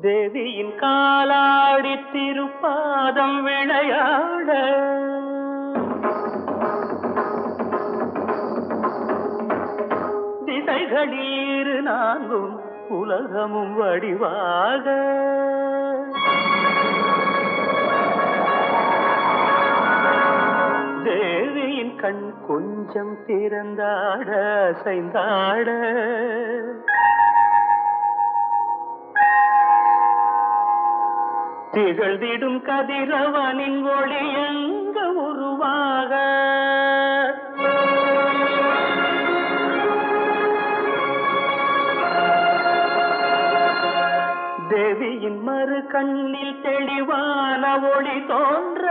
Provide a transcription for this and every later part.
தேவியின் காலாடி திருப்பாதம் விளையாட திசைகளில் நான்கும் உலகமும் வடிவாக தேவியின் கண் கொஞ்சம் திறந்தாட அசைந்தாட திகழ்ந்திடும் கதிரவனின் ஒளி எங்க உருவாக தேவியின் மறு கண்ணில் தெளிவான ஒளி தோன்ற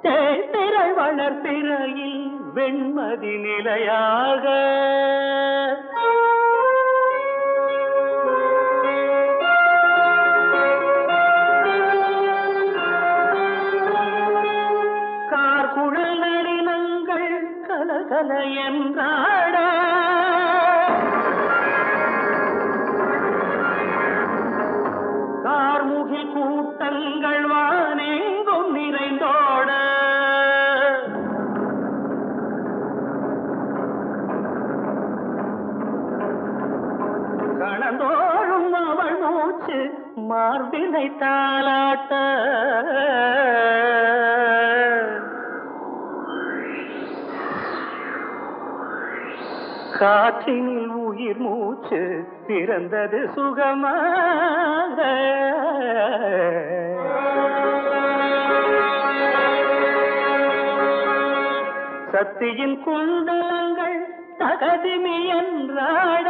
தேய்திரை வளர்பிறையில் வெண்மதி நிலையாக கல என்றாட கார்முகில் கூட்டங்கள் வானெங்கும் நிறைந்தோட கணந்தோறும் அவள் மூச்சு மார்பினை தாளாட்ட காற்றினில் உயிர் மூச்சு பிறந்தது சுகமாக சக்தியின் குண்டலங்கள் தகதிமி என்றாட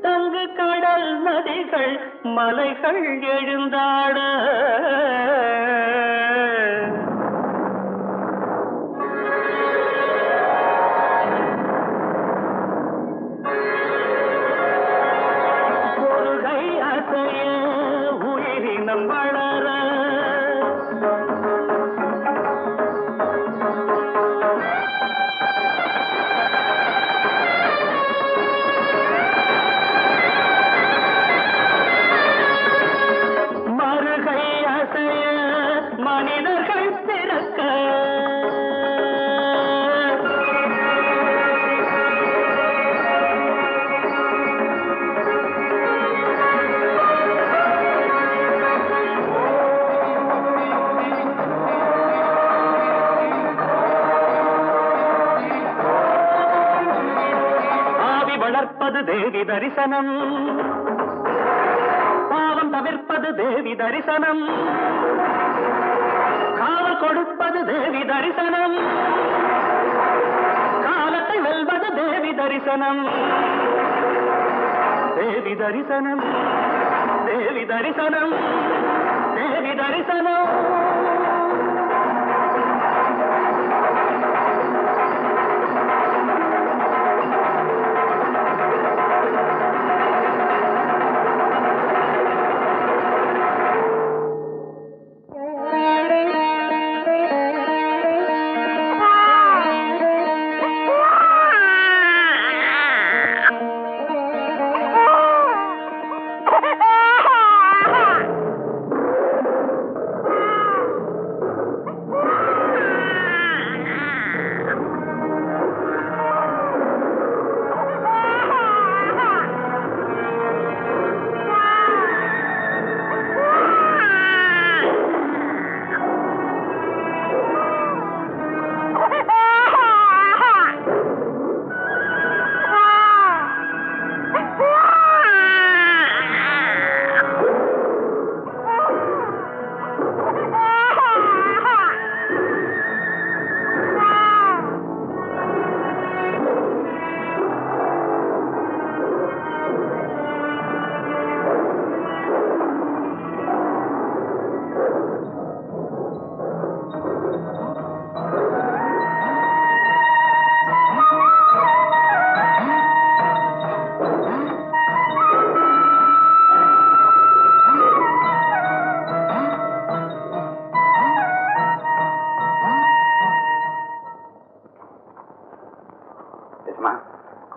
தங்கு கடல் நதிகள் மலைகள் எழுந்தாட வளர மறுகை அசைய மனிதர்கள் பிறக்க வளர்ப்பது தேவி தரிசனம் பாவம் தவிர்ப்பது தேவி தரிசனம் காவல் கொடுப்பது தேவி தரிசனம் காலத்தை வெல்வது தேவி தரிசனம் தேவி தரிசனம் தேவி தரிசனம் தேவி தரிசனம்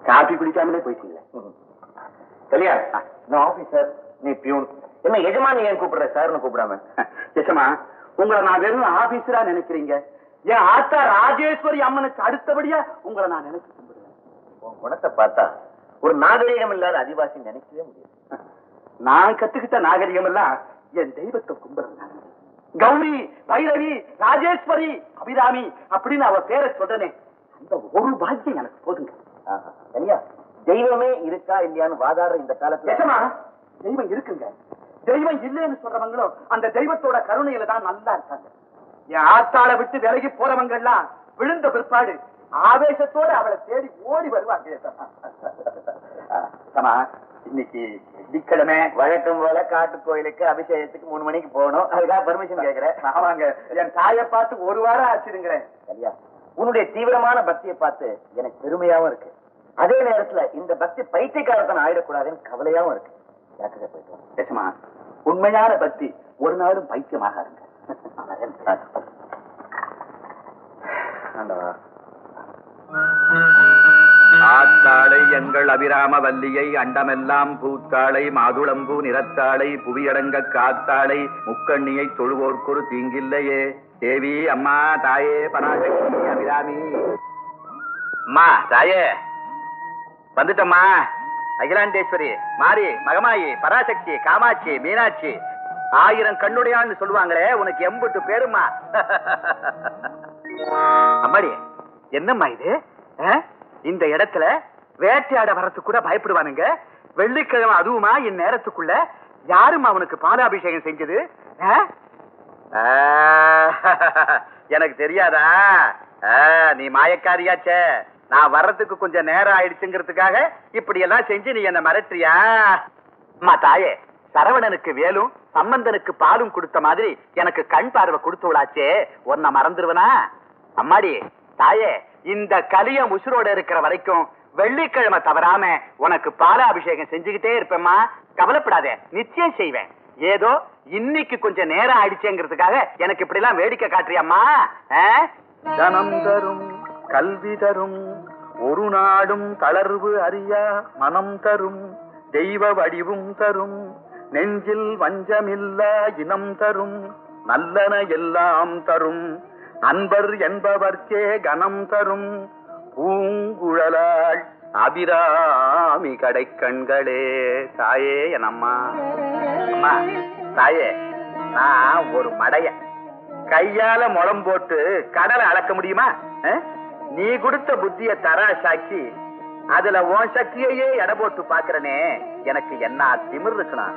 காபி குடிக்காமலே போயிட்டீங்களே. சரியா? நான் ஆபீசர், நீ பியூன். என்ன எஜமானி ஏன் கூப்பிடுற சார்னு கூப்பிடாம? எஜமா, உங்களை நான் வெறும் ஆபீசரா நினைக்கிறீங்க. என் ஆத்தா ராஜேஸ்வரி அம்மனுக்கு அடுத்தபடியா உங்களை நான் நினைச்சு கும்பிடுவேன். உன் குணத்தை பார்த்தா ஒரு நாகரீகம் இல்லாத அதிவாசி நினைக்கவே முடியாது. நான் கத்துக்கிட்ட நாகரிகம் எல்லாம் என் தெய்வத்தை கும்பிடுறேன். கௌரி, பைரவி, ராஜேஸ்வரி, அபிராமி அப்படின்னு அவ பேரை சொல்றனே, அந்த ஒரு பாக்கியம் எனக்கு போதுங்க. சரியா? தெய்வமே இருக்கா இல்லையான்னு வாதாடுற இந்த காலத்துல தெய்வம் இருக்குங்க. தெய்வம் இல்லைன்னு சொல்றவங்களும் அந்த தெய்வத்தோட கருணையில தான் நல்லா இருக்காங்க. என் ஆத்தாளை விட்டு விலகி போறவங்க எல்லாம் விழுந்த பிற்பாடு ஆவேசத்தோட அவளை தேடி ஓடி வருவாங்க. இன்னைக்கு வெள்ளிக்கிழமை வழக்கம் போல காட்டு கோயிலுக்கு அபிஷேகத்துக்கு 3 மணிக்கு போகணும். அதுக்காக பர்மிஷன் கேட்கிறேன். ஆமாங்க, என் தாயை பார்த்து 1 வாரம் ஆச்சுடுங்கிறேன். சரியா? உன்னுடைய தீவிரமான பக்தியை பார்த்து எனக்கு பெருமையாவும் இருக்கு. அதே நேரத்துல இந்த பக்தி பைத்தியக்காரத்தனை ஆயிடக்கூடாதுன்னு கவலையாவும் இருக்கு. போயிட்டு உண்மையான பக்தி ஒரு நாளும் பைத்தியமாக இருங்க. ஆத்தாளை எங்கள் அபிராம வல்லியை அண்டமெல்லாம் பூத்தாளை மாதுளம்பூ நிறத்தாளை புவியடங்க காத்தாளை முக்கண்ணியை தொழுவோர்க்கொரு தீங்கில்லையே. தேவி அம்மா தாயே பராசக்தி அபிராமி. அம்மா தாயே வந்துட்டம்மா. அகிலாண்டேஸ்வரி, மாரி, மகமாயி, பராசக்தி, காமாட்சி, மீனாட்சி, 1000 கண்ணுடையான்னு சொல்லுவாங்களே, உனக்கு 80 பேருமா. அம்மாடி, என்னம்மா இது? இந்த இடத்துல வேட்டையாட வரத்துக்கு கூட பயப்படுவானுங்க. வெள்ளிக்கிழமை அதுவுமா இந்நேரத்துக்குள்ள? யாருமா அவனுக்கு பாலாபிஷேகம் செஞ்சது? எனக்கு தெரியாதா? நீ மாயக்காரியாச்சே. நான் வர்றதுக்கு கொஞ்சம் நேரம் ஆயிடுச்சுங்கிறதுக்காக இப்படி எல்லாம் செஞ்சு நீ என்ன மிரட்டுறியா? அம்மா தாயே, சரவணனுக்கு வேலும் சம்பந்தனுக்கு பாலும் கொடுத்த மாதிரி எனக்கு கண் பார்வை கொடுத்துவளாச்சே, உன்னை மறந்துருவனா? அம்மாடி தாயே, இந்த கலியம் உசுரோட இருக்கிற வரைக்கும் வெள்ளிக்கிழமை தவறாம உனக்கு பாலாபிஷேகம் செஞ்சுக்கிட்டே இருப்பேம்மா. கவலைப்படாதே, நிச்சயம் செய்வேன். ஏதோ இன்னைக்கு கொஞ்சம் நேரம் ஆயிடுச்சேங்கிறதுக்காக எனக்கு இப்படி எல்லாம் வேடிக்கை காட்டுறியம்மா? தனம் தரும், கல்வி தரும், ஒரு நாடும் தளர்வு அறியா மனம் தரும், தெய்வ வடிவும் தரும், நெஞ்சில் வஞ்சமில்லா இனம் தரும், நல்லன எல்லாம் தரும், அன்பர் என்பவர்க்கே கனம் தரும், பூங்குழலாள் அபிராமி கடை கண்களே. தாயே என் அம்மா. அம்மா தாயே, நான் ஒரு மடைய கையால முளம் போட்டு கடலை அளக்க முடியுமா? நீ கொடுத்த புத்திய தராசாக்கி அதுல உன் சக்தியையே எடை போட்டு பாக்குறனே, எனக்கு என்ன திமிர் இருக்கணும்?